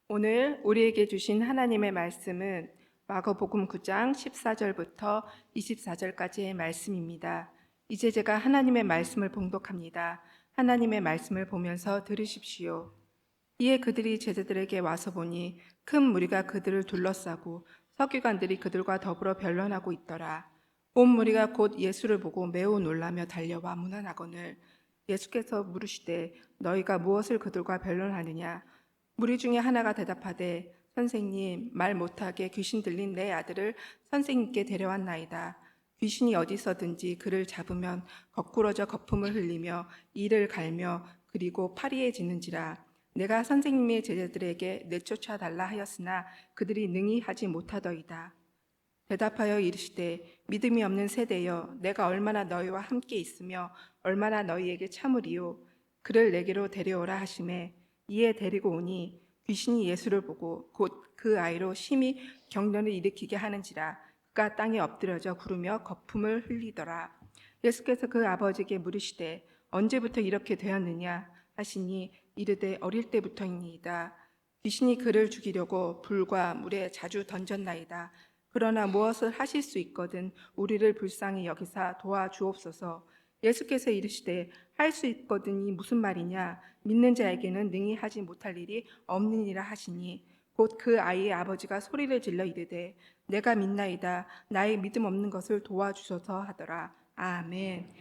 오늘 우리에게 주신 하나님의 말씀은 마가복음 9장 14절부터 24절까지의 말씀입니다. 이제 제가 하나님의 말씀을 봉독합니다. 하나님의 말씀을 보면서 들으십시오. 이에 그들이 제자들에게 와서 보니 큰 무리가 그들을 둘러싸고 서기관들이 그들과 더불어 변론하고 있더라. 온 무리가 곧 예수를 보고 매우 놀라며 달려와 문안하거늘 예수께서 물으시되 너희가 무엇을 그들과 변론하느냐? 무리 중에 하나가 대답하되 선생님, 말 못하게 귀신 들린 내 아들을 선생님께 데려왔나이다. 귀신이 어디서든지 그를 잡으면 거꾸러져 거품을 흘리며 이를 갈며 그리고 파리에 짖는지라. 내가 선생님의 제자들에게 내쫓아 달라 하였으나 그들이 능히 하지 못하더이다. 대답하여 이르시되 믿음이 없는 세대여, 내가 얼마나 너희와 함께 있으며 얼마나 너희에게 참으리요. 그를 내게로 데려오라 하시매 이에 데리고 오니 귀신이 예수를 보고 곧 그 아이로 심히 경련을 일으키게 하는지라. 그가 땅에 엎드려져 구르며 거품을 흘리더라. 예수께서 그 아버지에게 물으시되 언제부터 이렇게 되었느냐 하시니 이르되 어릴 때부터이니이다. 귀신이 그를 죽이려고 불과 물에 자주 던졌나이다. 그러나 무엇을 하실 수 있거든 우리를 불쌍히 여기사 도와주옵소서. 예수께서 이르시되 할 수 있거든이 무슨 말이냐? 믿는 자에게는 능히 하지 못할 일이 없느니라 하시니 곧 그 아이의 아버지가 소리를 질러 이르되 내가 믿나이다. 나의 믿음 없는 것을 도와주소서 하더라. 아멘.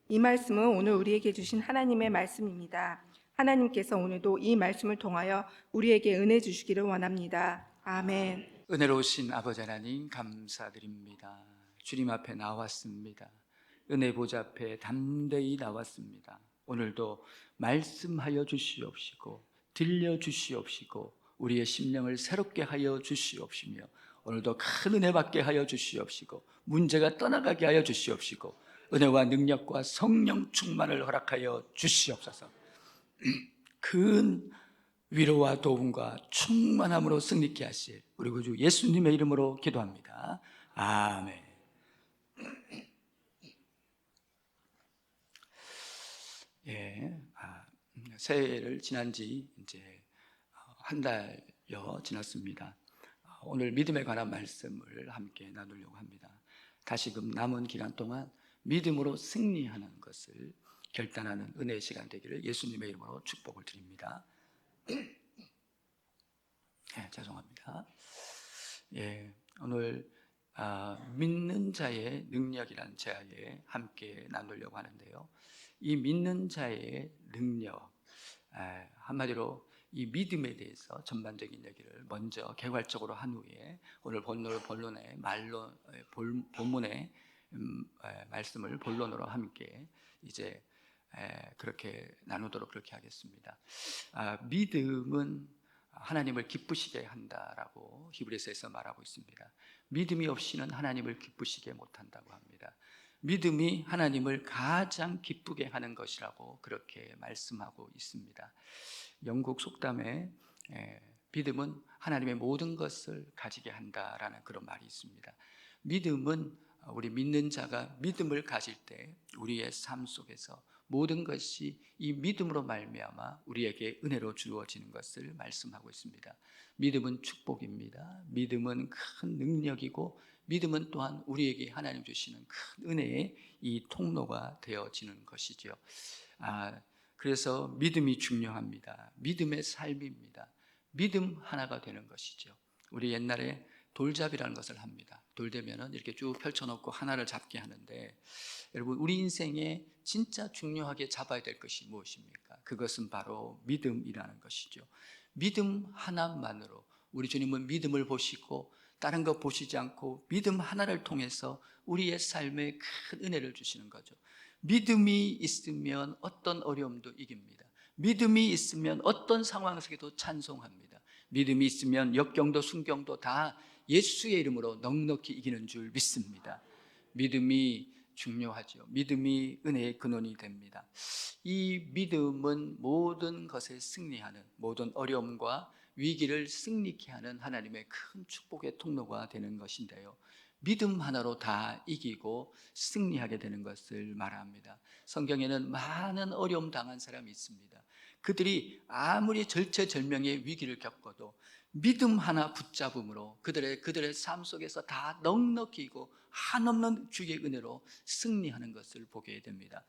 이 말씀은 오늘 우리에게 주신 하나님의 말씀입니다. 하나님께서 오늘도 이 말씀을 통하여 우리에게 은혜 주시기를 원합니다. 아멘. 은혜로우신 아버지 하나님 감사드립니다. 주님 앞에 나왔습니다. 은혜 보좌 앞에 담대히 나왔습니다. 오늘도 말씀하여 주시옵시고 들려주시옵시고 우리의 심령을 새롭게 하여 주시옵시며 오늘도 큰 은혜 받게 하여 주시옵시고 문제가 떠나가게 하여 주시옵시고 은혜와 능력과 성령 충만을 허락하여 주시옵소서. 큰 위로와 도움과 충만함으로 승리케 하실 우리 구주 예수님의 이름으로 기도합니다. 아멘. 예, 새해를 지난 지 이제 한 달여 지났습니다. 오늘 믿음에 관한 말씀을 함께 나누려고 합니다. 다시금 남은 기간 동안 믿음으로 승리하는 것을 결단하는 은혜의 시간 되기를 예수님의 이름으로 축복을 드립니다. 죄송합니다. 오늘 믿는 자의 능력이라는 제하에 함께 나누려고 하는데요. 이 믿는 자의 능력, 한마디로 이 믿음에 대해서 전반적인 얘기를 먼저 개괄적으로 한 후에 오늘 본론의 본문의 말씀을 본론으로 함께 이제 그렇게 나누도록 그렇게 하겠습니다. 믿음은 하나님을 기쁘시게 한다라고 히브리서에서 말하고 있습니다. 믿음이 없이는 하나님을 기쁘시게 못한다고 합니다. 믿음이 하나님을 가장 기쁘게 하는 것이라고 그렇게 말씀하고 있습니다. 영국 속담에 믿음은 하나님의 모든 것을 가지게 한다라는 그런 말이 있습니다. 믿음은 우리 믿는 자가 믿음을 가질 때 우리의 삶 속에서 모든 것이 이 믿음으로 말미암아 우리에게 은혜로 주어지는 것을 말씀하고 있습니다. 믿음은 축복입니다. 믿음은 큰 능력이고 믿음은 또한 우리에게 하나님 주시는 큰 은혜의 이 통로가 되어지는 것이죠. 그래서 믿음이 중요합니다. 믿음의 삶입니다. 믿음 하나가 되는 것이죠. 우리 옛날에 돌잡이라는 것을 합니다. 돌 되면은 이렇게 쭉 펼쳐놓고 하나를 잡게 하는데, 여러분 우리 인생에 진짜 중요하게 잡아야 될 것이 무엇입니까? 그것은 바로 믿음이라는 것이죠. 믿음 하나만으로 우리 주님은 믿음을 보시고 다른 것 보시지 않고 믿음 하나를 통해서 우리의 삶에 큰 은혜를 주시는 거죠. 믿음이 있으면 어떤 어려움도 이깁니다. 믿음이 있으면 어떤 상황 속에도 찬송합니다. 믿음이 있으면 역경도 순경도 다 예수의 이름으로 넉넉히 이기는 줄 믿습니다. 믿음이 중요하죠. 믿음이 은혜의 근원이 됩니다. 이 믿음은 모든 것에 승리하는, 모든 어려움과 위기를 승리케 하는 하나님의 큰 축복의 통로가 되는 것인데요, 믿음 하나로 다 이기고 승리하게 되는 것을 말합니다. 성경에는 많은 어려움 당한 사람이 있습니다. 그들이 아무리 절체절명의 위기를 겪어도 믿음 하나 붙잡음으로 그들의 삶 속에서 다 넉넉히 이고 한없는 주의 은혜로 승리하는 것을 보게 됩니다.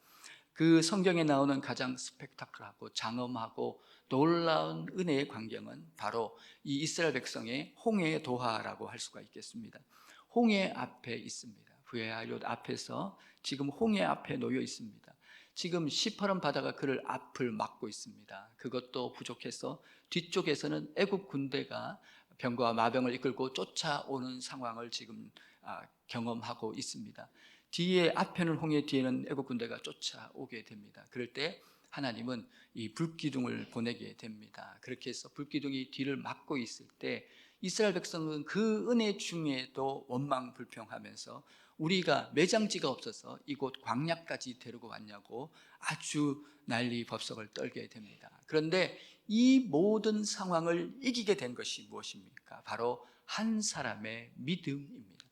그 성경에 나오는 가장 스펙타클하고 장엄하고 놀라운 은혜의 광경은 바로 이 이스라엘 백성의 홍해 도하라고 할 수가 있겠습니다. 홍해 앞에 있습니다. 부에하롯 앞에서 지금 홍해 앞에 놓여 있습니다. 지금 시퍼런 바다가 그를 앞을 막고 있습니다. 그것도 부족해서 뒤쪽에서는 애굽 군대가 병과 마병을 이끌고 쫓아오는 상황을 지금 경험하고 있습니다. 뒤에 앞에는 홍해, 뒤에는 애국 군대가 쫓아오게 됩니다. 그럴 때 하나님은 이 불기둥을 보내게 됩니다. 그렇게 해서 불기둥이 뒤를 막고 있을 때 이스라엘 백성은 그 은혜 중에도 원망불평하면서 우리가 매장지가 없어서 이곳 광야까지 데리고 왔냐고 아주 난리법석을 떨게 됩니다. 그런데 이 모든 상황을 이기게 된 것이 무엇입니까? 바로 한 사람의 믿음입니다.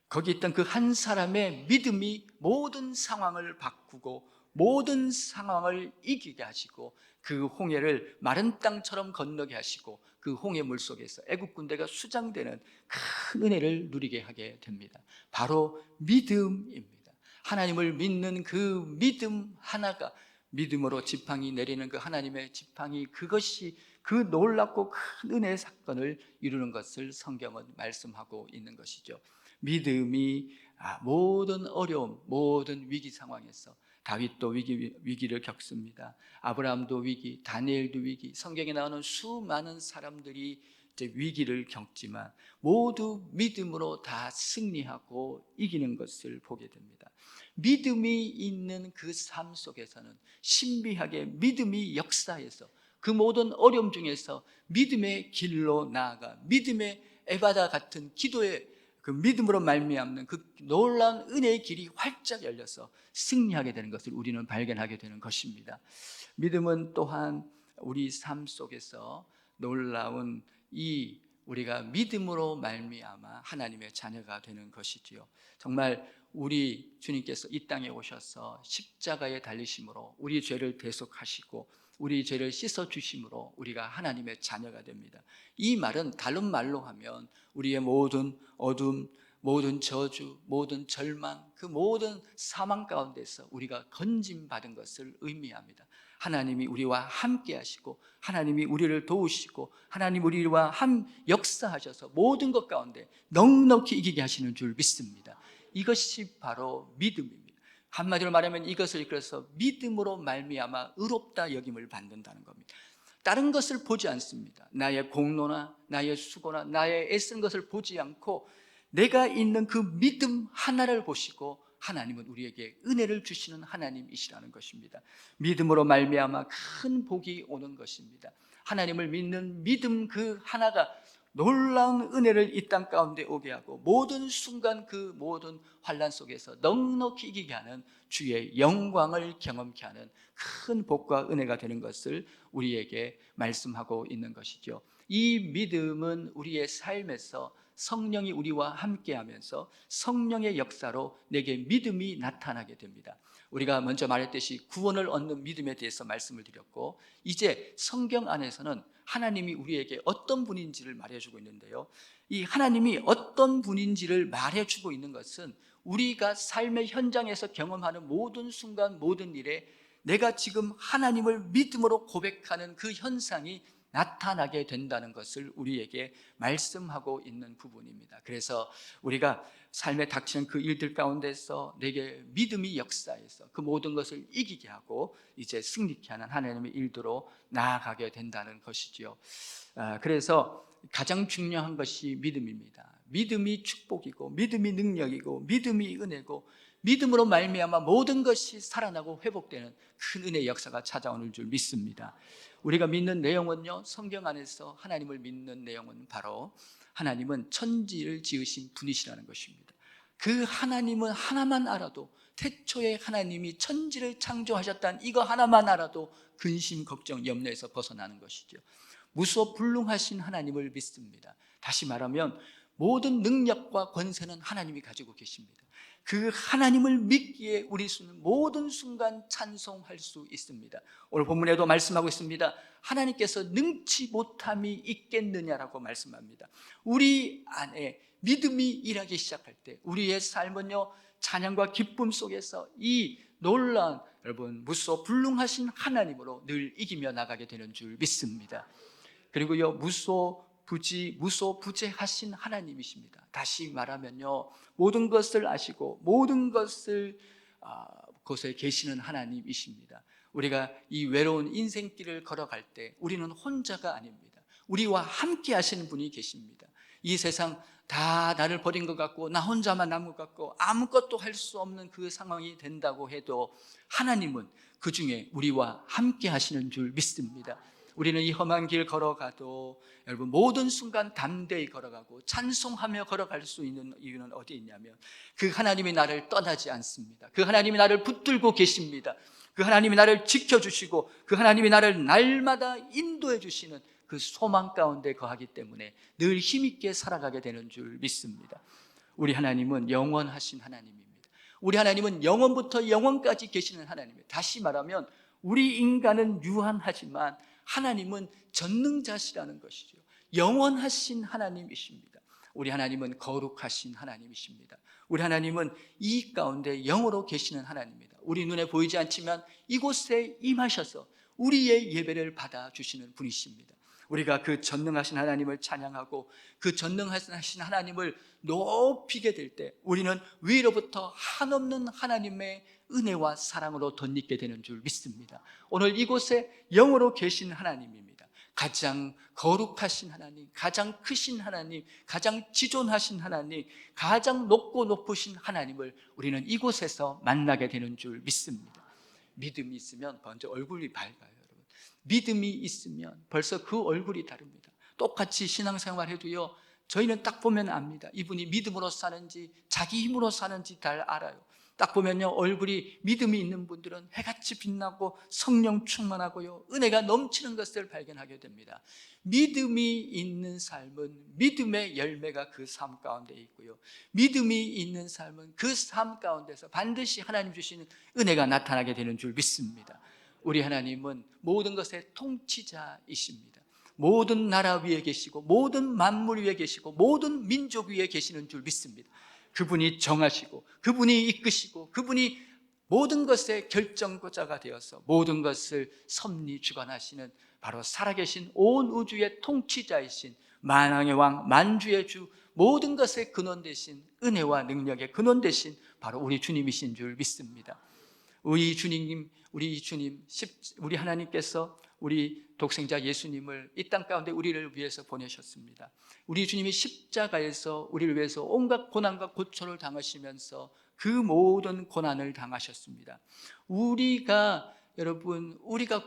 거기 있던 그 한 사람의 믿음이 모든 상황을 바꾸고 모든 상황을 이기게 하시고 그 홍해를 마른 땅처럼 건너게 하시고 그 홍해 물속에서 애국 군대가 수장되는 큰 은혜를 누리게 하게 됩니다. 바로 믿음입니다. 하나님을 믿는 그 믿음 하나가, 믿음으로 지팡이 내리는 그 하나님의 지팡이, 그것이 그 놀랍고 큰 은혜의 사건을 이루는 것을 성경은 말씀하고 있는 것이죠. 믿음이 모든 어려움, 모든 위기 상황에서, 다윗도 위기를 겪습니다. 아브라함도 위기, 다니엘도 위기, 성경에 나오는 수많은 사람들이 이제 위기를 겪지만 모두 믿음으로 다 승리하고 이기는 것을 보게 됩니다. 믿음이 있는 그 삶 속에서는 신비하게 믿음이 역사해서 그 모든 어려움 중에서 믿음의 길로 나아가 믿음의 에바다 같은 기도의 그 믿음으로 말미암는 그 놀라운 은혜의 길이 활짝 열려서 승리하게 되는 것을 우리는 발견하게 되는 것입니다. 믿음은 또한 우리 삶 속에서 놀라운 우리가 믿음으로 말미암아 하나님의 자녀가 되는 것이지요. 정말 우리 주님께서 이 땅에 오셔서 십자가에 달리심으로 우리 죄를 대속하시고 우리 죄를 씻어주심으로 우리가 하나님의 자녀가 됩니다. 이 말은 다른 말로 하면 우리의 모든 어둠, 모든 저주, 모든 절망, 그 모든 사망 가운데서 우리가 건짐받은 것을 의미합니다. 하나님이 우리와 함께 하시고 하나님이 우리를 도우시고 하나님 우리와 역사하셔서 모든 것 가운데 넉넉히 이기게 하시는 줄 믿습니다. 이것이 바로 믿음입니다. 한마디로 말하면 이것을 이끌어서 믿음으로 말미암아 의롭다 여김을 받는다는 겁니다. 다른 것을 보지 않습니다. 나의 공로나 나의 수고나 나의 애쓴 것을 보지 않고 내가 있는 그 믿음 하나를 보시고 하나님은 우리에게 은혜를 주시는 하나님이시라는 것입니다. 믿음으로 말미암아 큰 복이 오는 것입니다. 하나님을 믿는 믿음 그 하나가 놀라운 은혜를 이 땅 가운데 오게 하고 모든 순간 그 모든 환난 속에서 넉넉히 이기게 하는 주의 영광을 경험케 하는 큰 복과 은혜가 되는 것을 우리에게 말씀하고 있는 것이죠. 이 믿음은 우리의 삶에서 성령이 우리와 함께하면서 성령의 역사로 내게 믿음이 나타나게 됩니다. 우리가 먼저 말했듯이 구원을 얻는 믿음에 대해서 말씀을 드렸고, 이제 성경 안에서는 하나님이 우리에게 어떤 분인지를 말해주고 있는데요, 이 하나님이 어떤 분인지를 말해주고 있는 것은 우리가 삶의 현장에서 경험하는 모든 순간 모든 일에 내가 지금 하나님을 믿음으로 고백하는 그 현상이 나타나게 된다는 것을 우리에게 말씀하고 있는 부분입니다. 그래서 우리가 삶에 닥치는 그 일들 가운데서 내게 믿음이 역사해서 그 모든 것을 이기게 하고 이제 승리케 하는 하나님의 일도로 나아가게 된다는 것이지요. 그래서 가장 중요한 것이 믿음입니다. 믿음이 축복이고 믿음이 능력이고 믿음이 은혜고 믿음으로 말미암아 모든 것이 살아나고 회복되는 큰 은혜의 역사가 찾아오는 줄 믿습니다. 우리가 믿는 내용은요, 성경 안에서 하나님을 믿는 내용은 바로 하나님은 천지를 지으신 분이시라는 것입니다. 그 하나님은 하나만 알아도, 태초에 하나님이 천지를 창조하셨다는 이거 하나만 알아도 근심, 걱정, 염려에서 벗어나는 것이죠. 무소불능하신 하나님을 믿습니다. 다시 말하면 모든 능력과 권세는 하나님이 가지고 계십니다. 그 하나님을 믿기에 우리 모든 순간 찬송할 수 있습니다. 오늘 본문에도 말씀하고 있습니다. 하나님께서 능치 못함이 있겠느냐라고 말씀합니다. 우리 안에 믿음이 일하기 시작할 때 우리의 삶은요, 찬양과 기쁨 속에서 이 놀라운, 여러분, 무소불능하신 하나님으로 늘 이기며 나가게 되는 줄 믿습니다. 그리고요, 무소부재하신 하나님이십니다. 다시 말하면요, 모든 것을 아시고 모든 것을 곳에 계시는 하나님이십니다. 우리가 이 외로운 인생길을 걸어갈 때 우리는 혼자가 아닙니다. 우리와 함께 하시는 분이 계십니다. 이 세상 다 나를 버린 것 같고 나 혼자만 남은 것 같고 아무것도 할 수 없는 그 상황이 된다고 해도 하나님은 그 중에 우리와 함께 하시는 줄 믿습니다. 우리는 이 험한 길 걸어가도 여러분 모든 순간 담대히 걸어가고 찬송하며 걸어갈 수 있는 이유는 어디에 있냐면 그 하나님이 나를 떠나지 않습니다. 그 하나님이 나를 붙들고 계십니다. 그 하나님이 나를 지켜주시고 그 하나님이 나를 날마다 인도해 주시는 그 소망 가운데 거하기 때문에 늘 힘있게 살아가게 되는 줄 믿습니다. 우리 하나님은 영원하신 하나님입니다. 우리 하나님은 영원부터 영원까지 계시는 하나님입니다. 다시 말하면 우리 인간은 유한하지만 하나님은 전능자시라는 것이죠. 영원하신 하나님이십니다. 우리 하나님은 거룩하신 하나님이십니다. 우리 하나님은 이 가운데 영으로 계시는 하나님입니다. 우리 눈에 보이지 않지만 이곳에 임하셔서 우리의 예배를 받아주시는 분이십니다. 우리가 그 전능하신 하나님을 찬양하고 그 전능하신 하나님을 높이게 될 때 우리는 위로부터 한없는 하나님의 은혜와 사랑으로 덧입게 되는 줄 믿습니다. 오늘 이곳에 영으로 계신 하나님입니다. 가장 거룩하신 하나님, 가장 크신 하나님, 가장 지존하신 하나님, 가장 높고 높으신 하나님을 우리는 이곳에서 만나게 되는 줄 믿습니다. 믿음이 있으면 먼저 얼굴이 밝아요. 믿음이 있으면 벌써 그 얼굴이 다릅니다. 똑같이 신앙생활 해도요, 저희는 딱 보면 압니다. 이분이 믿음으로 사는지 자기 힘으로 사는지 잘 알아요. 딱 보면요, 얼굴이 믿음이 있는 분들은 해같이 빛나고 성령 충만하고요, 은혜가 넘치는 것을 발견하게 됩니다. 믿음이 있는 삶은 믿음의 열매가 그 삶 가운데 있고요, 믿음이 있는 삶은 그 삶 가운데서 반드시 하나님 주시는 은혜가 나타나게 되는 줄 믿습니다. 우리 하나님은 모든 것의 통치자이십니다. 모든 나라 위에 계시고 모든 만물 위에 계시고 모든 민족 위에 계시는 줄 믿습니다. 그분이 정하시고 그분이 이끄시고 그분이 모든 것의 결정자가 되어서 모든 것을 섭리 주관하시는 바로 살아계신 온 우주의 통치자이신 만왕의 왕 만주의 주, 모든 것의 근원 되신 은혜와 능력의 근원 되신 바로 우리 주님이신 줄 믿습니다. 우리 주님, 우리 하나님께서 우리 독생자 예수님을 이 땅 가운데 우리를 위해서 보내셨습니다. 우리 주님이 십자가에서 우리를 위해서 온갖 고난과 고초를 당하시면서 그 모든 고난을 당하셨습니다. 우리가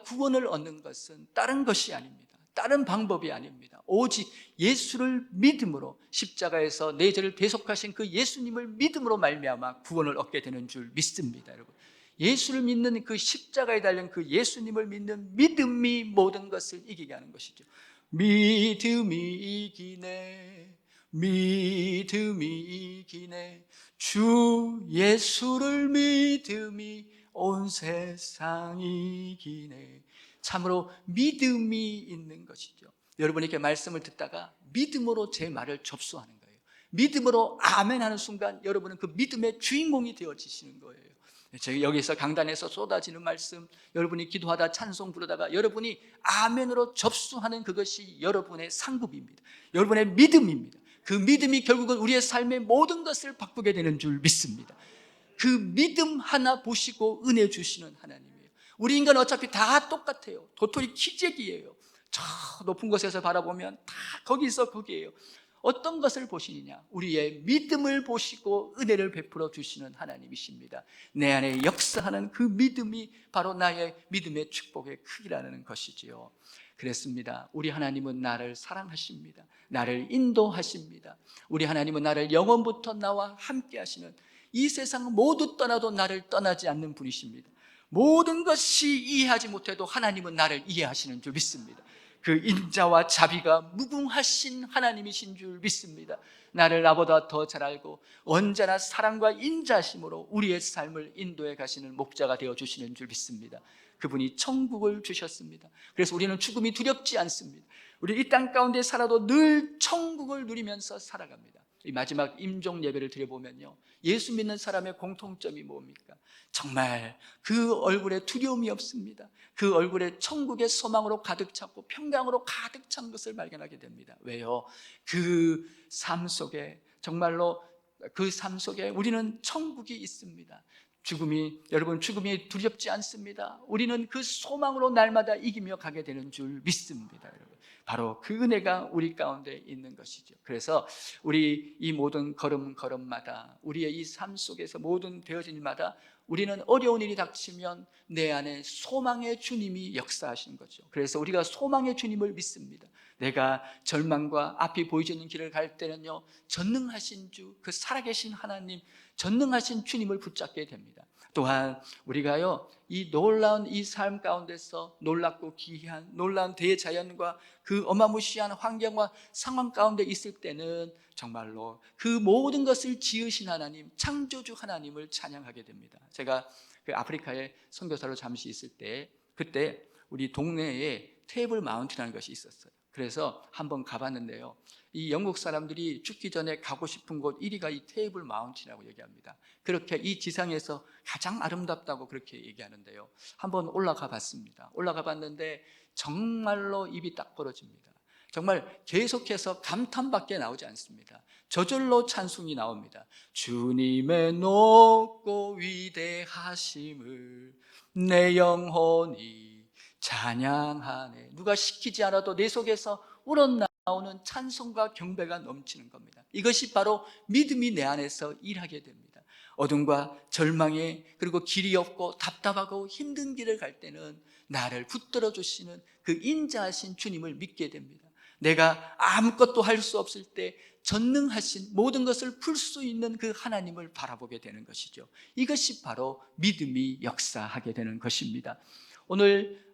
구원을 얻는 것은 다른 것이 아닙니다. 다른 방법이 아닙니다. 오직 예수를 믿음으로, 십자가에서 내 죄를 대속하신 그 예수님을 믿음으로 말미암아 구원을 얻게 되는 줄 믿습니다. 여러분, 예수를 믿는 그 십자가에 달린 그 예수님을 믿는 믿음이 모든 것을 이기게 하는 것이죠. 믿음이 이기네, 믿음이 이기네, 주 예수를 믿음이 온 세상이 이기네. 참으로 믿음이 있는 것이죠. 여러분이 이렇게 말씀을 듣다가 믿음으로 제 말을 접수하는 거예요. 믿음으로 아멘 하는 순간 여러분은 그 믿음의 주인공이 되어지시는 거예요. 제가 여기서 강단에서 쏟아지는 말씀, 여러분이 기도하다 찬송 부르다가 여러분이 아멘으로 접수하는 그것이 여러분의 상급입니다. 여러분의 믿음입니다. 그 믿음이 결국은 우리의 삶의 모든 것을 바꾸게 되는 줄 믿습니다. 그 믿음 하나 보시고 은혜 주시는 하나님이에요. 우리 인간은 어차피 다 똑같아요. 도토리 키재기예요. 저 높은 곳에서 바라보면 다 거기서 거기에요. 어떤 것을 보시느냐? 우리의 믿음을 보시고 은혜를 베풀어 주시는 하나님이십니다. 내 안에 역사하는 그 믿음이 바로 나의 믿음의 축복의 크기라는 것이지요. 그랬습니다. 우리 하나님은 나를 사랑하십니다. 나를 인도하십니다. 우리 하나님은 나를 영원부터 나와 함께 하시는, 이 세상 모두 떠나도 나를 떠나지 않는 분이십니다. 모든 것이 이해하지 못해도 하나님은 나를 이해하시는 줄 믿습니다. 그 인자와 자비가 무궁하신 하나님이신 줄 믿습니다. 나를 나보다 더 잘 알고 언제나 사랑과 인자심으로 우리의 삶을 인도해 가시는 목자가 되어 주시는 줄 믿습니다. 그분이 천국을 주셨습니다. 그래서 우리는 죽음이 두렵지 않습니다. 우리 이 땅 가운데 살아도 늘 천국을 누리면서 살아갑니다. 이 마지막 임종 예배를 드려보면요, 예수 믿는 사람의 공통점이 뭡니까? 정말 그 얼굴에 두려움이 없습니다. 그 얼굴에 천국의 소망으로 가득 찼고 평강으로 가득 찬 것을 발견하게 됩니다. 왜요? 그 삶 속에, 정말로 그 삶 속에 우리는 천국이 있습니다. 여러분, 죽음이 두렵지 않습니다. 우리는 그 소망으로 날마다 이기며 가게 되는 줄 믿습니다. 여러분, 바로 그 은혜가 우리 가운데 있는 것이죠. 그래서 우리 이 모든 걸음마다, 우리의 이 삶 속에서 모든 되어진 일마다 우리는 어려운 일이 닥치면 내 안에 소망의 주님이 역사하시는 거죠. 그래서 우리가 소망의 주님을 믿습니다. 내가 절망과 앞이 보이지 않는 길을 갈 때는요, 전능하신 주, 그 살아계신 하나님, 전능하신 주님을 붙잡게 됩니다. 또한 우리가요, 이 놀라운 이 삶 가운데서 놀랍고 기이한 놀라운 대자연과 그 어마무시한 환경과 상황 가운데 있을 때는 정말로 그 모든 것을 지으신 하나님, 창조주 하나님을 찬양하게 됩니다. 제가 그 아프리카에 선교사로 잠시 있을 때, 그때 우리 동네에 테이블 마운틴이라는 것이 있었어요. 그래서 한번 가봤는데요, 이 영국 사람들이 죽기 전에 가고 싶은 곳 1위가 이 테이블 마운틴이라고 얘기합니다. 그렇게 이 지상에서 가장 아름답다고 그렇게 얘기하는데요, 한번 올라가 봤습니다. 올라가 봤는데 정말로 입이 딱 벌어집니다. 정말 계속해서 감탄밖에 나오지 않습니다. 저절로 찬송이 나옵니다. 주님의 높고 위대하심을 내 영혼이 찬양하네. 누가 시키지 않아도 내 속에서 우러나오는 찬송과 경배가 넘치는 겁니다. 이것이 바로 믿음이 내 안에서 일하게 됩니다. 어둠과 절망에, 그리고 길이 없고 답답하고 힘든 길을 갈 때는 나를 붙들어 주시는 그 인자하신 주님을 믿게 됩니다. 내가 아무것도 할 수 없을 때 전능하신, 모든 것을 풀 수 있는 그 하나님을 바라보게 되는 것이죠. 이것이 바로 믿음이 역사하게 되는 것입니다. 오늘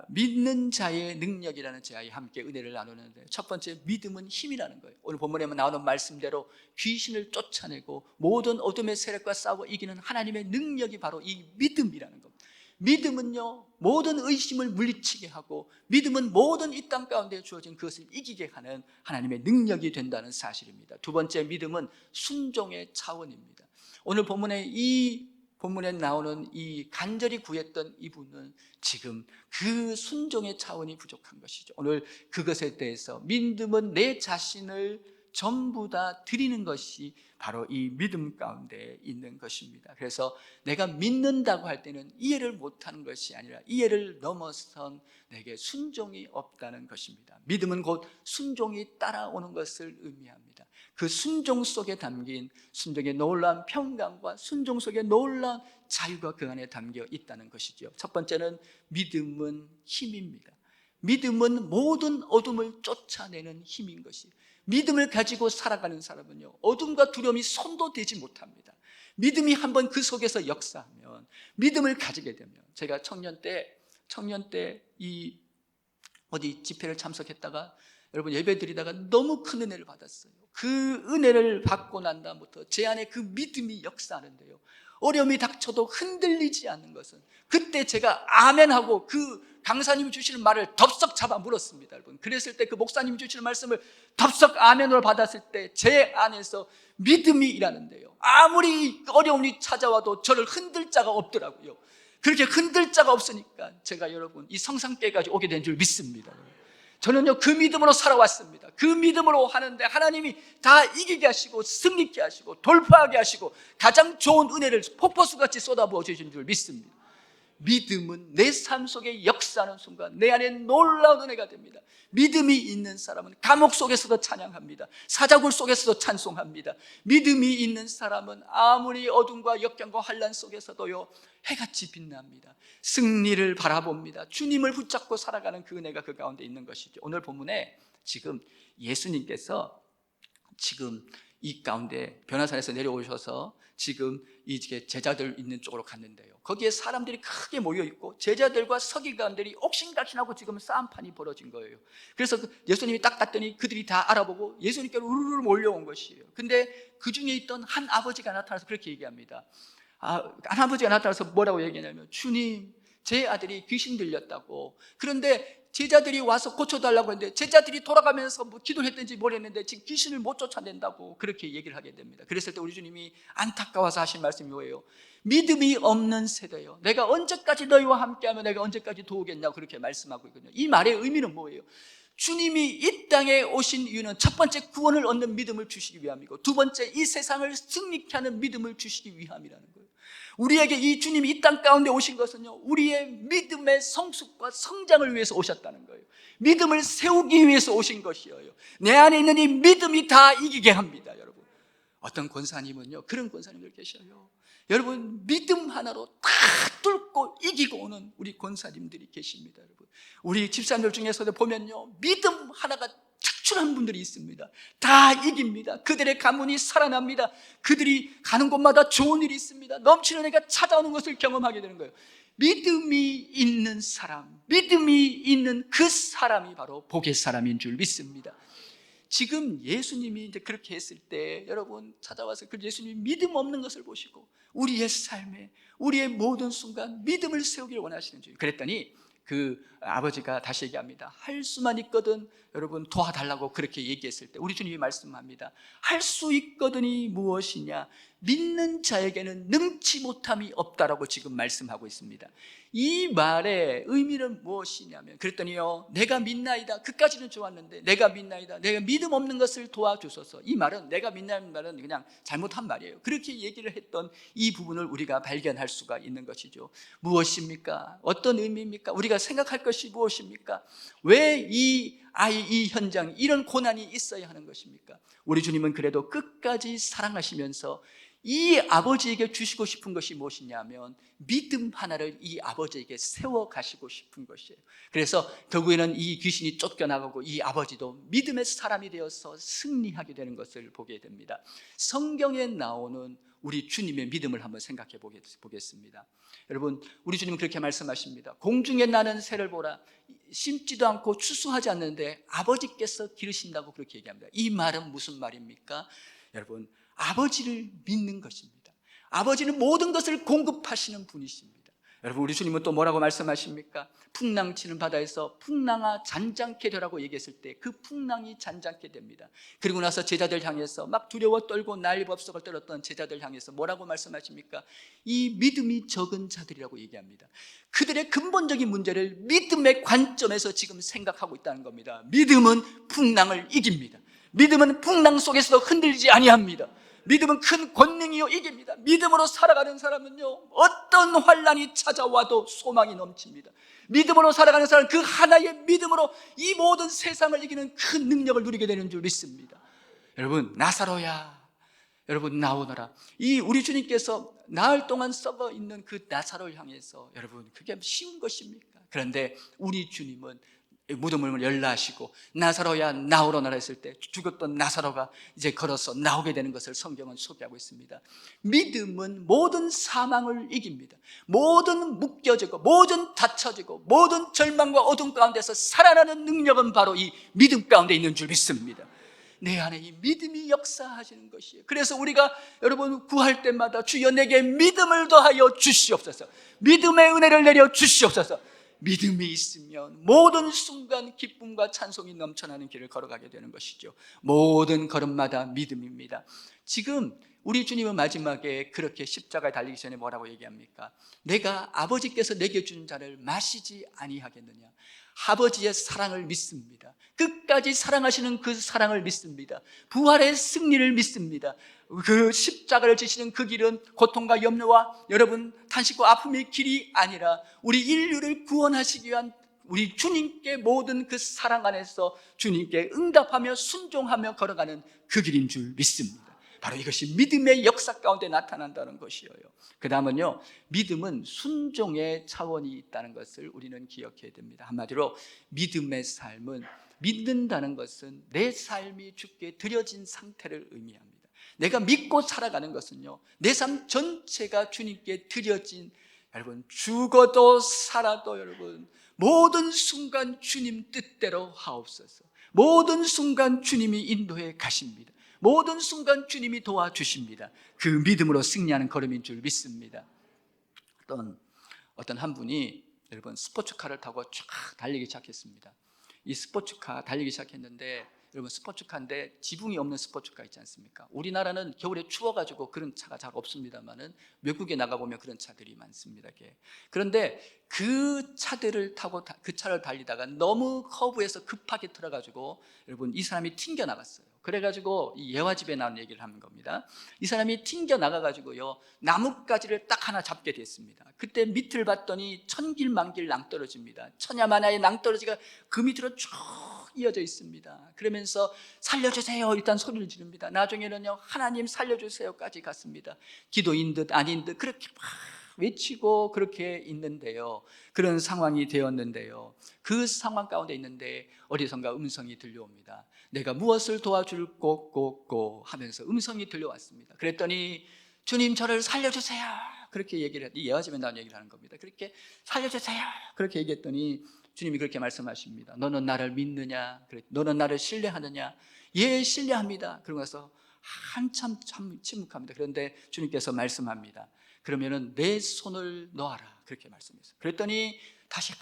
믿는 자의 능력이라는 제아에 함께 은혜를 나누는데, 첫 번째, 믿음은 힘이라는 거예요. 오늘 본문에 나오는 말씀대로 귀신을 쫓아내고 모든 어둠의 세력과 싸워 이기는 하나님의 능력이 바로 이 믿음이라는 겁니다. 믿음은요, 모든 의심을 물리치게 하고, 믿음은 모든 이 땅 가운데 주어진 그것을 이기게 하는 하나님의 능력이 된다는 사실입니다. 두 번째, 믿음은 순종의 차원입니다. 오늘 본문에 나오는 이 간절히 구했던 이분은 지금 그 순종의 차원이 부족한 것이죠. 오늘 그것에 대해서, 믿음은 내 자신을 전부 다 드리는 것이 바로 이 믿음 가운데 있는 것입니다. 그래서 내가 믿는다고 할 때는 이해를 못하는 것이 아니라 이해를 넘어선 내게 순종이 없다는 것입니다. 믿음은 곧 순종이 따라오는 것을 의미합니다. 그 순종 속에 담긴 순종의 놀라운 평강과 순종 속에 놀라운 자유가 그 안에 담겨 있다는 것이죠. 첫 번째는 믿음은 힘입니다. 믿음은 모든 어둠을 쫓아내는 힘인 것이, 믿음을 가지고 살아가는 사람은요, 어둠과 두려움이 손도 대지 못합니다. 믿음이 한번 그 속에서 역사하면, 믿음을 가지게 되면, 제가 청년 때 이 어디 집회를 참석했다가 여러분 예배 드리다가 너무 큰 은혜를 받았어요. 그 은혜를 받고 난 다음부터 제 안에 그 믿음이 역사하는데요, 어려움이 닥쳐도 흔들리지 않는 것은, 그때 제가 아멘하고 그 강사님이 주시는 말을 덥석 잡아 물었습니다. 여러분, 그랬을 때 그 목사님이 주시는 말씀을 덥석 아멘으로 받았을 때 제 안에서 믿음이 일하는데요, 아무리 어려움이 찾아와도 저를 흔들 자가 없더라고요. 그렇게 흔들 자가 없으니까 제가 여러분 이 성상께까지 오게 된 줄 믿습니다. 저는요, 그 믿음으로 살아왔습니다. 그 믿음으로 하는데 하나님이 다 이기게 하시고 승리케 하시고 돌파하게 하시고 가장 좋은 은혜를 폭포수같이 쏟아부어 주신 줄 믿습니다. 믿음은 내 삶 속에 역사하는 순간 내 안에 놀라운 은혜가 됩니다. 믿음이 있는 사람은 감옥 속에서도 찬양합니다. 사자굴 속에서도 찬송합니다. 믿음이 있는 사람은 아무리 어둠과 역경과 환난 속에서도요, 해같이 빛납니다. 승리를 바라봅니다. 주님을 붙잡고 살아가는 그 은혜가 그 가운데 있는 것이죠. 오늘 본문에 지금 예수님께서 지금 이 가운데 변화산에서 내려오셔서 지금 이제 제자들 있는 쪽으로 갔는데요, 거기에 사람들이 크게 모여 있고 제자들과 서기관들이 옥신각신하고 지금 싸움판이 벌어진 거예요. 그래서 예수님이 딱 갔더니 그들이 다 알아보고 예수님께로 우르르 몰려온 것이에요. 근데 그 중에 있던 한 아버지가 나타나서 그렇게 얘기합니다. 한 아버지가 나타나서 뭐라고 얘기하냐면, 주님, 제 아들이 귀신 들렸다고. 그런데 제자들이 와서 고쳐달라고 했는데 제자들이 돌아가면서 뭐 기도를 했든지 뭘 했는데 지금 귀신을 못 쫓아낸다고 그렇게 얘기를 하게 됩니다. 그랬을 때 우리 주님이 안타까워서 하신 말씀이 뭐예요? 믿음이 없는 세대요, 내가 언제까지 너희와 함께하면 내가 언제까지 도우겠냐고 그렇게 말씀하고 있거든요. 이 말의 의미는 뭐예요? 주님이 이 땅에 오신 이유는 첫 번째 구원을 얻는 믿음을 주시기 위함이고, 두 번째 이 세상을 승리케 하는 믿음을 주시기 위함이라는 거예요. 우리에게 이 주님이 이 땅 가운데 오신 것은요, 우리의 믿음의 성숙과 성장을 위해서 오셨다는 거예요. 믿음을 세우기 위해서 오신 것이에요. 내 안에 있는 이 믿음이 다 이기게 합니다. 여러분, 어떤 권사님은요, 그런 권사님들 계셔요. 여러분, 믿음 하나로 다 뚫고 이기고 오는 우리 권사님들이 계십니다. 여러분, 우리 집사님들 중에서도 보면요, 믿음 하나가 특출한 분들이 있습니다. 다 이깁니다. 그들의 가문이 살아납니다. 그들이 가는 곳마다 좋은 일이 있습니다. 넘치는 애가 찾아오는 것을 경험하게 되는 거예요. 믿음이 있는 사람, 믿음이 있는 그 사람이 바로 복의 사람인 줄 믿습니다. 지금 예수님이 이제 그렇게 했을 때 여러분 찾아와서 그 예수님이 믿음 없는 것을 보시고 우리의 삶에, 우리의 모든 순간 믿음을 세우기를 원하시는 줄. 그랬더니 그 아버지가 다시 얘기합니다. 할 수만 있거든 여러분 도와달라고 그렇게 얘기했을 때 우리 주님이 말씀합니다. 할 수 있거든이 무엇이냐? 믿는 자에게는 능치 못함이 없다라고 지금 말씀하고 있습니다. 이 말의 의미는 무엇이냐면, 그랬더니요, 내가 믿나이다, 그까지는 좋았는데 내가 믿나이다, 내가 믿음 없는 것을 도와주소서. 이 말은, 내가 믿나이다는 말은 그냥 잘못한 말이에요. 그렇게 얘기를 했던 이 부분을 우리가 발견할 수가 있는 것이죠. 무엇입니까? 어떤 의미입니까? 우리가 생각할 것이 무엇입니까? 왜 이 현장, 이런 고난이 있어야 하는 것입니까? 우리 주님은 그래도 끝까지 사랑하시면서 이 아버지에게 주시고 싶은 것이 무엇이냐면 믿음 하나를 이 아버지에게 세워 가시고 싶은 것이에요. 그래서 결국에는 이 귀신이 쫓겨나가고 이 아버지도 믿음의 사람이 되어서 승리하게 되는 것을 보게 됩니다. 성경에 나오는 우리 주님의 믿음을 한번 생각해 보겠습니다. 여러분, 우리 주님은 그렇게 말씀하십니다. 공중에 나는 새를 보라, 심지도 않고 추수하지 않는데 아버지께서 기르신다고 그렇게 얘기합니다. 이 말은 무슨 말입니까? 여러분, 아버지를 믿는 것입니다. 아버지는 모든 것을 공급하시는 분이십니다. 여러분, 우리 주님은 또 뭐라고 말씀하십니까? 풍랑치는 바다에서 풍랑아 잔잔케 되라고 얘기했을 때 그 풍랑이 잔잔케 됩니다. 그리고 나서 제자들 향해서 막 두려워 떨고 난리법석을 떨었던 제자들 향해서 뭐라고 말씀하십니까? 이 믿음이 적은 자들이라고 얘기합니다. 그들의 근본적인 문제를 믿음의 관점에서 지금 생각하고 있다는 겁니다. 믿음은 풍랑을 이깁니다. 믿음은 풍랑 속에서도 흔들리지 아니합니다. 믿음은 큰 권능이요 이깁니다. 믿음으로 살아가는 사람은요, 어떤 환난이 찾아와도 소망이 넘칩니다. 믿음으로 살아가는 사람은 그 하나의 믿음으로 이 모든 세상을 이기는 큰 능력을 누리게 되는 줄 믿습니다. 여러분, 나사로야, 여러분 나오너라. 이 우리 주님께서 나흘 동안 썩어 있는 그 나사로를 향해서, 여러분 그게 쉬운 것입니까? 그런데 우리 주님은 무덤을 열라하시고 나사로야 나오너라 했을 때 죽었던 나사로가 이제 걸어서 나오게 되는 것을 성경은 소개하고 있습니다. 믿음은 모든 사망을 이깁니다. 모든 묶여지고 모든 닫혀지고 모든 절망과 어둠 가운데서 살아나는 능력은 바로 이 믿음 가운데 있는 줄 믿습니다. 내 안에 이 믿음이 역사하시는 것이에요. 그래서 우리가 여러분 구할 때마다 주여 내게 믿음을 더하여 주시옵소서, 믿음의 은혜를 내려 주시옵소서. 믿음이 있으면 모든 순간 기쁨과 찬송이 넘쳐나는 길을 걸어가게 되는 것이죠. 모든 걸음마다 믿음입니다. 지금 우리 주님은 마지막에 그렇게 십자가에 달리기 전에 뭐라고 얘기합니까? 내가 아버지께서 내게 준 잔을 마시지 아니하겠느냐. 아버지의 사랑을 믿습니다. 끝까지 사랑하시는 그 사랑을 믿습니다. 부활의 승리를 믿습니다. 그 십자가를 지시는 그 길은 고통과 염려와 여러분 탄식과 아픔의 길이 아니라 우리 인류를 구원하시기 위한 우리 주님께 모든 그 사랑 안에서 주님께 응답하며 순종하며 걸어가는 그 길인 줄 믿습니다. 바로 이것이 믿음의 역사 가운데 나타난다는 것이에요. 그 다음은요, 믿음은 순종의 차원이 있다는 것을 우리는 기억해야 됩니다. 한마디로 믿음의 삶은, 믿는다는 것은 내 삶이 주께 드려진 상태를 의미합니다. 내가 믿고 살아가는 것은요, 내 삶 전체가 주님께 드려진, 여러분, 죽어도 살아도 여러분, 모든 순간 주님 뜻대로 하옵소서. 모든 순간 주님이 인도해 가십니다. 모든 순간 주님이 도와주십니다. 그 믿음으로 승리하는 걸음인 줄 믿습니다. 어떤 한 분이 여러분 스포츠카를 타고 쫙 달리기 시작했습니다. 이 스포츠카 달리기 시작했는데, 여러분 스포츠카인데 지붕이 없는 스포츠카 있지 않습니까? 우리나라는 겨울에 추워가지고 그런 차가 잘 없습니다만은 외국에 나가보면 그런 차들이 많습니다. 그런데 그 차들을 타고 그 차를 달리다가 너무 커브에서 급하게 틀어가지고 여러분 이 사람이 튕겨 나갔어요. 그래가지고 이 예화집에 나온 얘기를 하는 겁니다. 이 사람이 튕겨 나가가지고요, 나뭇가지를 딱 하나 잡게 됐습니다. 그때 밑을 봤더니 천길만길 낭떠러지입니다. 천야만야의 낭떠러지가 그 밑으로 쭉 이어져 있습니다. 그러면서 살려주세요 일단 소리를 지릅니다. 나중에는요, 하나님 살려주세요까지 갔습니다. 기도인 듯 아닌 듯 그렇게 막 외치고 그렇게 있는데요, 그런 상황이 되었는데요, 그 상황 가운데 있는데 어디선가 음성이 들려옵니다. 내가 무엇을 도와줄 꼬꼬꼬 하면서 음성이 들려왔습니다. 그랬더니 주님 저를 살려주세요 그렇게 얘기를 했더니, 예화집에 나온 얘기를 하는 겁니다. 그렇게 살려주세요 그렇게 얘기했더니 주님이 그렇게 말씀하십니다. 너는 나를 믿느냐? 너는 나를 신뢰하느냐? 예, 신뢰합니다. 그러고 나서 한참 침묵합니다. 그런데 주님께서 말씀합니다. 그러면은 내 손을 놓아라 그렇게 말씀했어요. 그랬더니 다시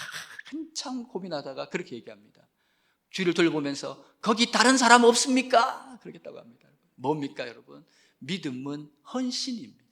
한참 고민하다가 그렇게 얘기합니다. 주위를 돌보면서 거기 다른 사람 없습니까? 그러겠다고 합니다. 뭡니까 여러분? 믿음은 헌신입니다.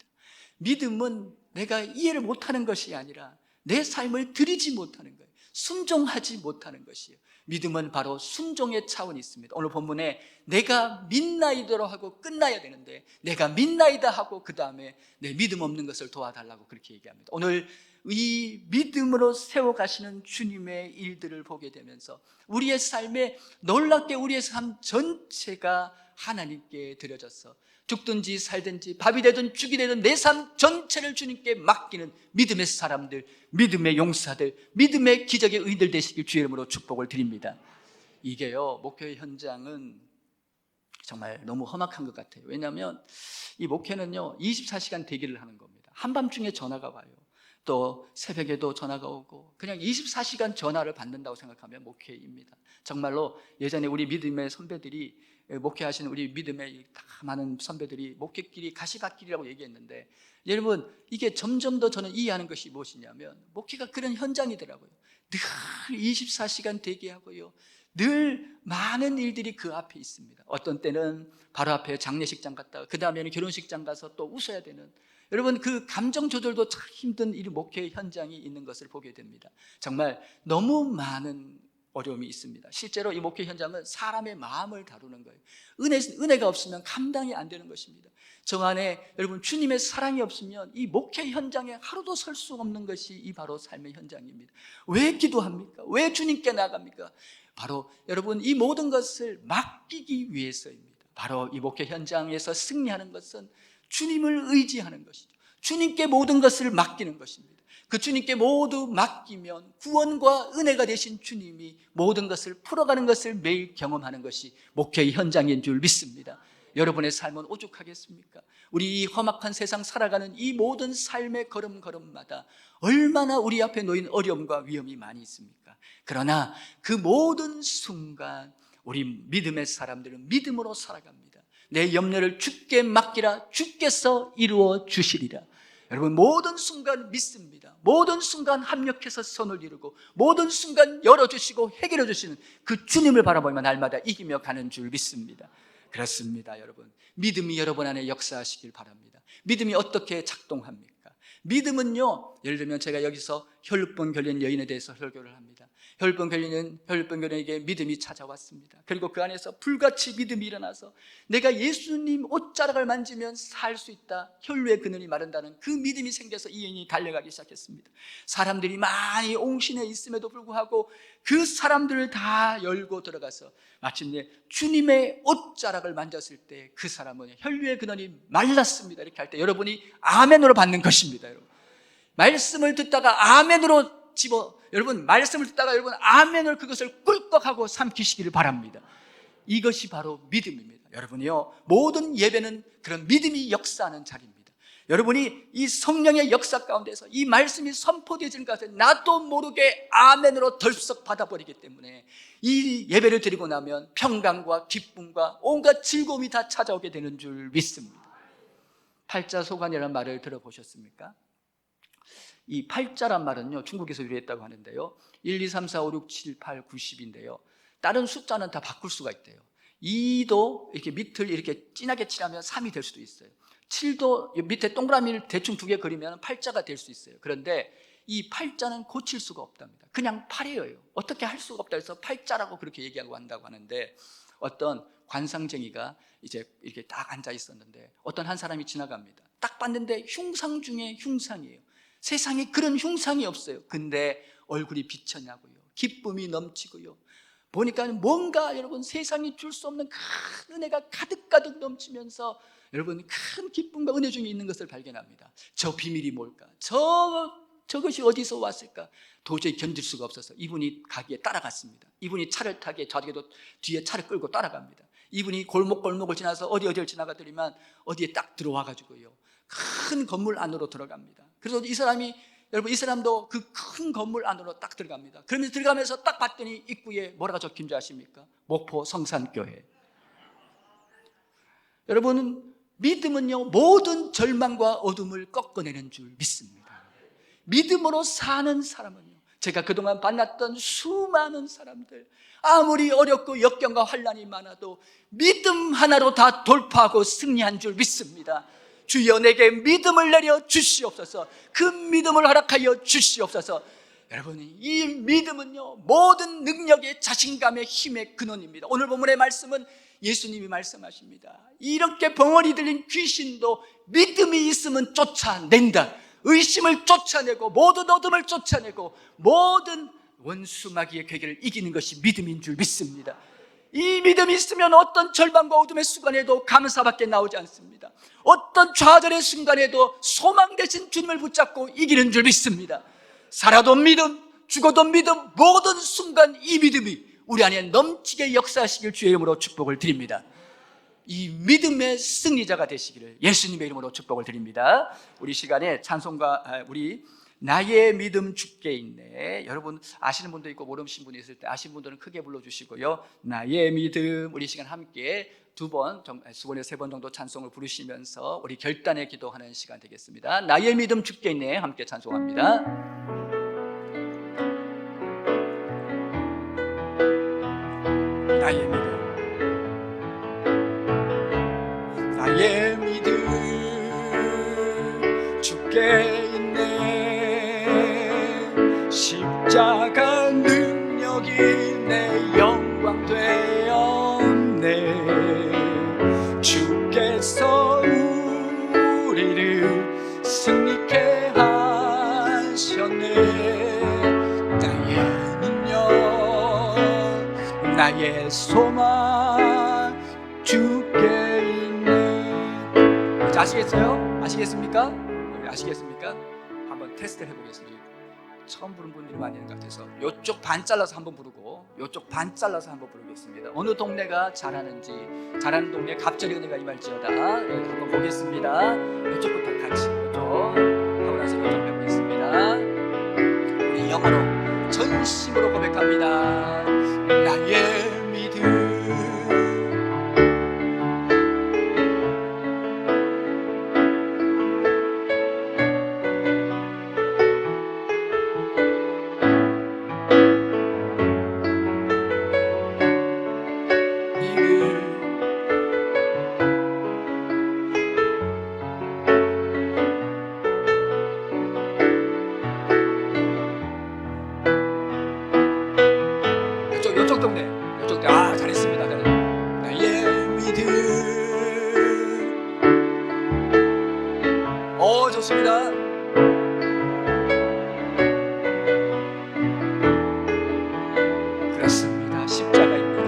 믿음은 내가 이해를 못하는 것이 아니라 내 삶을 드리지 못하는 거예요. 순종하지 못하는 것이에요. 믿음은 바로 순종의 차원이 있습니다. 오늘 본문에 내가 믿나이다로 하고 끝나야 되는데 내가 믿나이다 하고 그 다음에 내 믿음 없는 것을 도와달라고 그렇게 얘기합니다. 오늘 이 믿음으로 세워가시는 주님의 일들을 보게 되면서 우리의 삶에 놀랍게 우리의 삶 전체가 하나님께 드려져서 죽든지 살든지 밥이 되든 죽이 되든 내 삶 전체를 주님께 맡기는 믿음의 사람들, 믿음의 용사들, 믿음의 기적의 의인들 되시길 주의 이름으로 축복을 드립니다. 이게요, 목회의 현장은 정말 너무 험악한 것 같아요. 왜냐하면 이 목회는요 24시간 대기를 하는 겁니다. 한밤중에 전화가 와요. 또 새벽에도 전화가 오고 그냥 24시간 전화를 받는다고 생각하면 목회입니다. 정말로 예전에 우리 믿음의 선배들이, 목회하시는 우리 믿음의 다 많은 선배들이 목회길이 가시밭길이라고 얘기했는데, 여러분 이게 점점 더 저는 이해하는 것이 무엇이냐면 목회가 그런 현장이더라고요. 늘 24시간 대기하고요, 늘 많은 일들이 그 앞에 있습니다. 어떤 때는 바로 앞에 장례식장 갔다가 그 다음에는 결혼식장 가서 또 웃어야 되는, 여러분 그 감정 조절도 참 힘든 이 목회 현장이 있는 것을 보게 됩니다. 정말 너무 많은 어려움이 있습니다. 실제로 이 목회 현장은 사람의 마음을 다루는 거예요. 은혜가 없으면 감당이 안 되는 것입니다. 저 안에 여러분 주님의 사랑이 없으면 이 목회 현장에 하루도 설 수 없는 것이 이 바로 삶의 현장입니다. 왜 기도합니까? 왜 주님께 나갑니까? 바로 여러분 이 모든 것을 맡기기 위해서입니다. 바로 이 목회 현장에서 승리하는 것은 주님을 의지하는 것이죠. 주님께 모든 것을 맡기는 것입니다. 그 주님께 모두 맡기면 구원과 은혜가 되신 주님이 모든 것을 풀어가는 것을 매일 경험하는 것이 목회의 현장인 줄 믿습니다. 여러분의 삶은 오죽하겠습니까? 우리 이 험악한 세상 살아가는 이 모든 삶의 걸음걸음마다 얼마나 우리 앞에 놓인 어려움과 위험이 많이 있습니까? 그러나 그 모든 순간 우리 믿음의 사람들은 믿음으로 살아갑니다. 내 염려를 주께 맡기라, 주께서 이루어 주시리라. 여러분 모든 순간 믿습니다. 모든 순간 합력해서 선을 이루고 모든 순간 열어주시고 해결해 주시는 그 주님을 바라보며 날마다 이기며 가는 줄 믿습니다. 그렇습니다. 여러분 믿음이 여러분 안에 역사하시길 바랍니다. 믿음이 어떻게 작동합니까? 믿음은요, 예를 들면 제가 여기서 혈루병 걸린 여인에 대해서 설교를 합니다. 혈루병 걸린 여인에게 믿음이 찾아왔습니다. 그리고 그 안에서 불같이 믿음이 일어나서 내가 예수님 옷자락을 만지면 살 수 있다, 혈루의 그늘이 마른다는 그 믿음이 생겨서 이 여인이 달려가기 시작했습니다. 사람들이 많이 옹신해 있음에도 불구하고 그 사람들을 다 열고 들어가서 마침내 주님의 옷자락을 만졌을 때 그 사람은 혈루의 근원이 말랐습니다. 이렇게 할 때 여러분이 아멘으로 받는 것입니다. 여러분 말씀을 듣다가 아멘으로 여러분 말씀을 듣다가 여러분 아멘으로 그것을 꿀꺽하고 삼키시기를 바랍니다. 이것이 바로 믿음입니다. 여러분이요, 모든 예배는 그런 믿음이 역사하는 자리입니다. 여러분이 이 성령의 역사 가운데서 이 말씀이 선포되어지는 것을 나도 모르게 아멘으로 덜썩 받아버리기 때문에 이 예배를 드리고 나면 평강과 기쁨과 온갖 즐거움이 다 찾아오게 되는 줄 믿습니다. 팔자소관이라는 말을 들어보셨습니까? 이 팔자란 말은요, 중국에서 유래했다고 하는데요, 1, 2, 3, 4, 5, 6, 7, 8, 9, 10인데요 다른 숫자는 다 바꿀 수가 있대요. 2도 이렇게 밑을 이렇게 진하게 칠하면 3이 될 수도 있어요. 7도 밑에 동그라미를 대충 2개 그리면 팔자가 될 수 있어요. 그런데 이 팔자는 고칠 수가 없답니다. 그냥 8이에요. 어떻게 할 수가 없다 해서 팔자라고 그렇게 얘기하고 한다고 하는데, 어떤 관상쟁이가 이제 이렇게 딱 앉아 있었는데 어떤 한 사람이 지나갑니다. 딱 봤는데 흉상 중에 흉상이에요. 세상에 그런 흉상이 없어요. 근데 얼굴이 비쳤냐고요. 기쁨이 넘치고요. 보니까 뭔가 여러분 세상이 줄 수 없는 큰 은혜가 가득가득 넘치면서 여러분 큰 기쁨과 은혜 중에 있는 것을 발견합니다. 저 비밀이 뭘까? 저것이 어디서 왔을까? 도저히 견딜 수가 없어서 이분이 가기에 따라갔습니다. 이분이 차를 타기에 저에게도 뒤에 차를 끌고 따라갑니다. 이분이 골목골목을 지나서 어디를 지나가더니만 어디에 딱 들어와가지고요, 큰 건물 안으로 들어갑니다. 그래서 이 사람이, 여러분 이 사람도 그 큰 건물 안으로 딱 들어갑니다. 그러면서 들어가면서 딱 봤더니 입구에 뭐라고 적힌 줄 아십니까? 목포 성산교회. 여러분, 믿음은요 모든 절망과 어둠을 꺾어내는 줄 믿습니다. 믿음으로 사는 사람은요, 제가 그동안 만났던 수많은 사람들, 아무리 어렵고 역경과 환난이 많아도 믿음 하나로 다 돌파하고 승리한 줄 믿습니다. 주여 내게 믿음을 내려 주시옵소서. 그 믿음을 허락하여 주시옵소서. 여러분, 이 믿음은요 모든 능력의 자신감의 힘의 근원입니다. 오늘 본문의 말씀은 예수님이 말씀하십니다. 이렇게 벙어리 들린 귀신도 믿음이 있으면 쫓아낸다. 의심을 쫓아내고 모든 어둠을 쫓아내고 모든 원수 마귀의 괴계를 이기는 것이 믿음인 줄 믿습니다. 이 믿음이 있으면 어떤 절망과 어둠의 순간에도 감사밖에 나오지 않습니다. 어떤 좌절의 순간에도 소망 대신 주님을 붙잡고 이기는 줄 믿습니다. 살아도 믿음, 죽어도 믿음, 모든 순간 이 믿음이 우리 안에 넘치게 역사하시길 주의 이름으로 축복을 드립니다. 이 믿음의 승리자가 되시기를 예수님의 이름으로 축복을 드립니다. 우리 시간에 찬송가, 우리 나의 믿음 주께 있네, 여러분 아시는 분도 있고 모르시는 분이 있을 때 아시는 분들은 크게 불러주시고요. 나의 믿음, 우리 시간 함께 2번, 2번에서 3번 정도 찬송을 부르시면서 우리 결단의 기도하는 시간 되겠습니다. 나의 믿음 주께 있네, 함께 찬송합니다. 나의 믿음, 나의 믿음 주께 있네, 십자가 능력이 내 영광 되었네, 주께서 우리를 승리케 하셨네, 나의 능력, 나의 소망 주께 있네. 아시겠어요? 아시겠습니까? 아시겠습니까? 한번 테스트를 해보겠습니다. 처음 부른 분들이 많이 있는 것 같아서 이쪽 반 잘라서 한번 부르고 이쪽 반 잘라서 한번 부르겠습니다. 어느 동네가 잘하는지, 잘하는 동네 갑절의 은혜가 임할지어다. 한번 보겠습니다. 이쪽부터 같이 이쪽 하고 나서 이쪽 해보겠습니다. 우리 영어로 전심으로 고백합니다. 나의 믿음, 이쪽 동네, 이쪽 동네. 아, 잘했습니다. 나의 믿음, 좋습니다. 그렇습니다. 십자가입니다.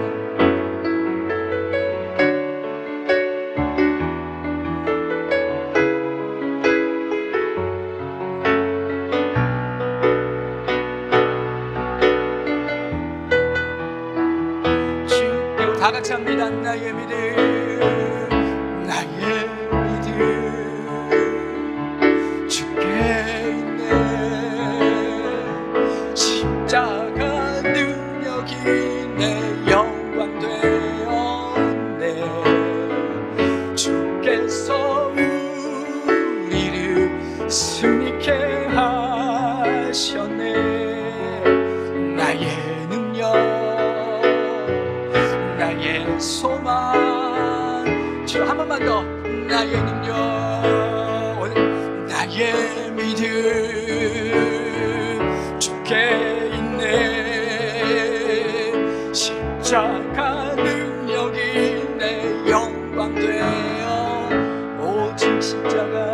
다 같이 합니다. 나의 믿음, 나의 믿음 주께 있네. 십자가 능력이 내 영광 되었네. 주께서 우리를 승리케 하셨네. 나의 능력, 나의 소망. 주 한 번만 더. 나의 능력, 나의 믿음 주께 있네. 십자가 능력이 내 영광 되어 오직 십자가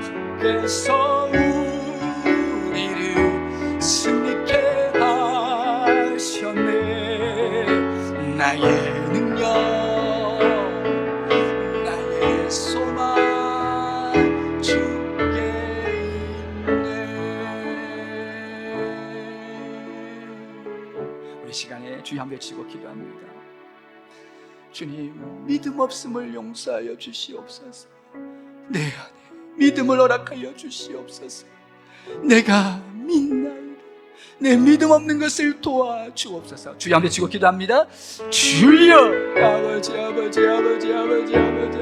주께서 우리를 승리케 하셨네. 나의 능력, 나의 소망 주께 있네. 우리 시간에 주여 한번 외치고 기도합니다. 주님, 믿음 없음을 용서하여 주시옵소서. 내 안에 믿음을 허락하여 주시옵소서. 내가 믿나이다. 내 믿음 없는 것을 도와주옵소서. 주여 한번 외치고 기도합니다. 주여, 아버지 아버지 아버지 아버지 아버지 아버지,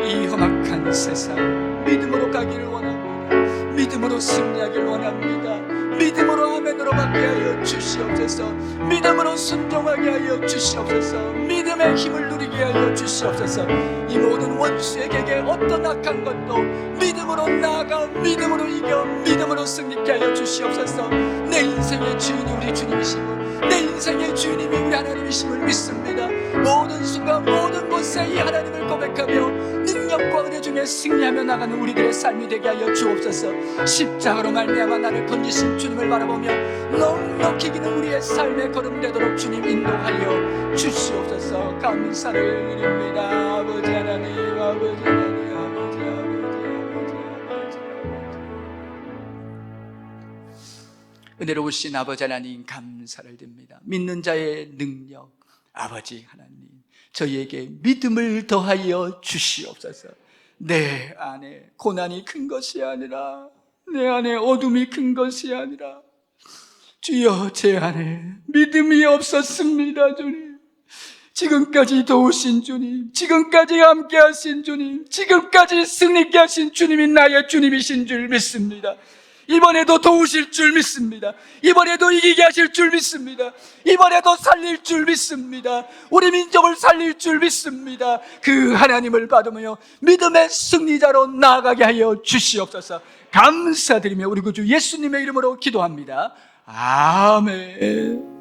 이 험악한 세상 믿음으로 가기를 원합니다. 믿음으로 승리하기를 원합니다. 믿음으로 아멘으로 받게 하여 주시옵소서. 믿음으로 순종하게 하여 주시옵소서. 믿음의 힘을 누리게 하여 주시옵소서. 이 모든 원수에게 어떤 악한 것도 믿음으로 나아가 믿음으로 이겨 믿음으로 승리케 하여 주시옵소서. 내 인생의 주인이 우리 주님이시고 내 인생의 주님이 우리 하나님이심을 믿습니다. 모든 순간 모든 곳에 이 하나님을 고백하며 능력과 은혜 중에 승리하며 나가는 우리들의 삶이 되게 하여 주옵소서. 십자가로 말미암아 나를 건지신 주님을 바라보며 넉넉히 기는 우리의 삶의 걸음 되도록 주님 인도하여 주시옵소서. 감사를 드립니다. 아버지 하나님, 아버지 하나님, 아버지 아버지 아버지 아버지. 은혜로우신 아버지 하나님, 감사를 드립니다. 믿는 자의 능력, 아버지 하나님, 저희에게 믿음을 더하여 주시옵소서. 내 안에 고난이 큰 것이 아니라, 내 안에 어둠이 큰 것이 아니라, 주여, 제 안에 믿음이 없었습니다. 주님, 지금까지 도우신 주님, 지금까지 함께 하신 주님, 지금까지 승리케 하신 주님이 나의 주님이신 줄 믿습니다. 이번에도 도우실 줄 믿습니다. 이번에도 이기게 하실 줄 믿습니다. 이번에도 살릴 줄 믿습니다. 우리 민족을 살릴 줄 믿습니다. 그 하나님을 받으며 믿음의 승리자로 나아가게 하여 주시옵소서. 감사드리며 우리 구주 예수님의 이름으로 기도합니다. 아멘.